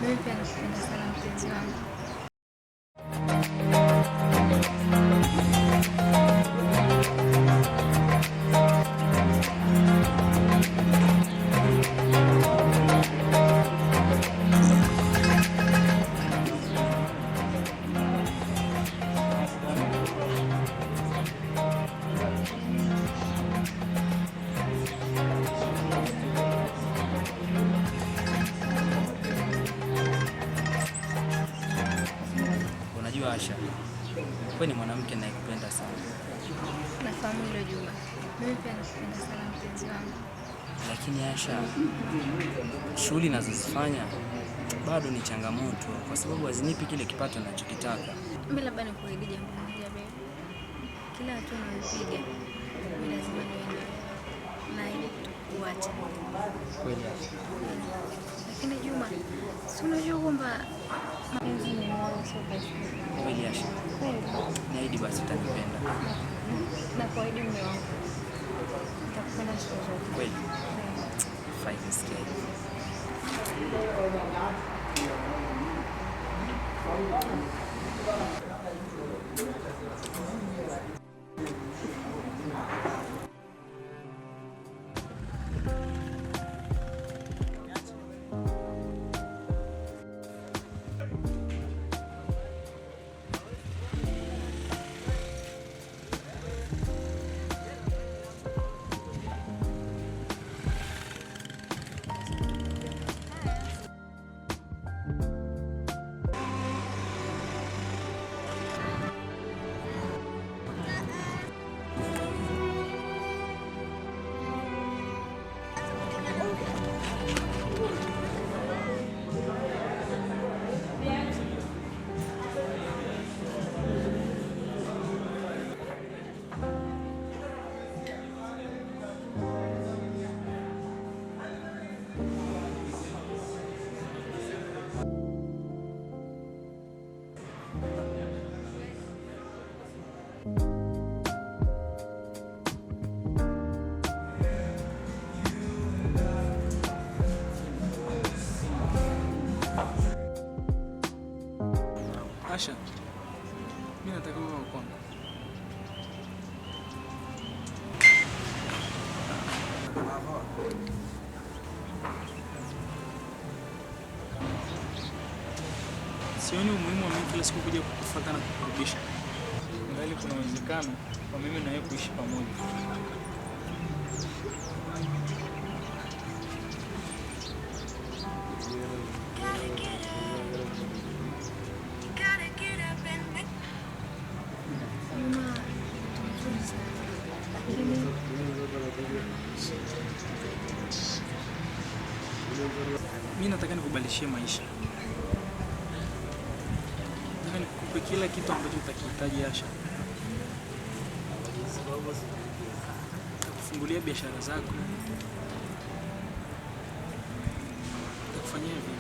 Mimi pia nakupenda sana mpenzi wangu. Unajua Asha, wewe ni mwanamke ninayekupenda sana. Nafahamu hilo Juma. Mimi pia nakupenda sana mpenzi wangu. Lakini Asha, shughuli ninazozifanya bado ni changamoto kwa sababu hazinipi kile kipato ninachokitaka. Mimi labda nikuahidi jambo moja baby. Kila hatua unayopiga, mimi lazima niwe na wewe. Naahidi kutokuacha. Kweli Asha? Lakini Juma, si unajua kwamba mapenzi ni moyo sio pesa. Kweli Asha? Kweli. Niahidi basi utanipenda. Na kuahidi mume wangu. Nitakupenda siku zote. Kweli? Fine, sikia. Asha, mimi nataka uwe wa kwangu. Sioni umuhimu wa mimi kila siku kuja kukufuata na kukurudisha. Ngali kuna uwezekano wa mimi na wewe kuishi pamoja. Mimi nataka nikubadilishie maisha. Nataka nikupe kila kitu ambacho utakihitaji Asha. Nitakufungulia biashara zako. Nitakufanyia hivi.